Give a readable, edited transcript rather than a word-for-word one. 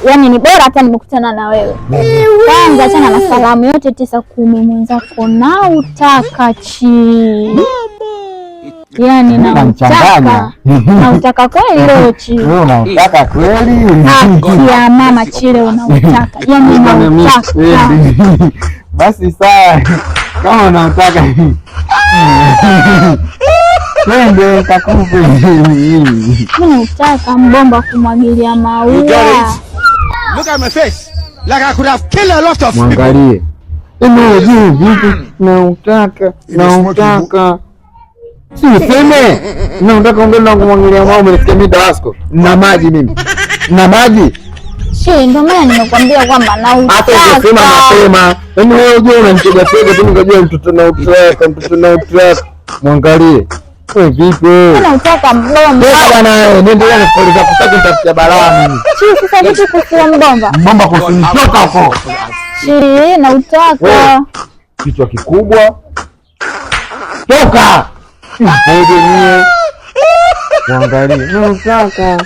Yani ni bora hata nimekutana na wewe. Kwanza achana na salamu yote 9-10 mwenzako na utaka yani na utaka kweli leo Wewe unataka kweli? Ya mama Chile unautaka. Yani unataka. Basi sawa. Kama unataka. Twende nitakupe mimi. Unataka mbomba kumwagilia maua. Look at my face. Like I could have killed a lot of people. Mwangalie. Vipi nautaka. Si useme. Nautaka ongea kumwagilia maua umenifikia Damasco. Na maji mimi. Na maji. Ndio maana nimekwambia kwamba nautaka. Hata ukisema mapema. Yaani wewe unajua unanipiga piga tu nikajua mtoto na utaka. Mwangalie. Wewe vipi? Unataka mbomba. Bwana niendelea na stori za kutaka nitafutia balaa mimi. Sasa vipi kufua mbomba? Mbomba kusinitoka huko. Nautaka. Kichwa kikubwa. Toka. Wewe mwangalie. Nautaka.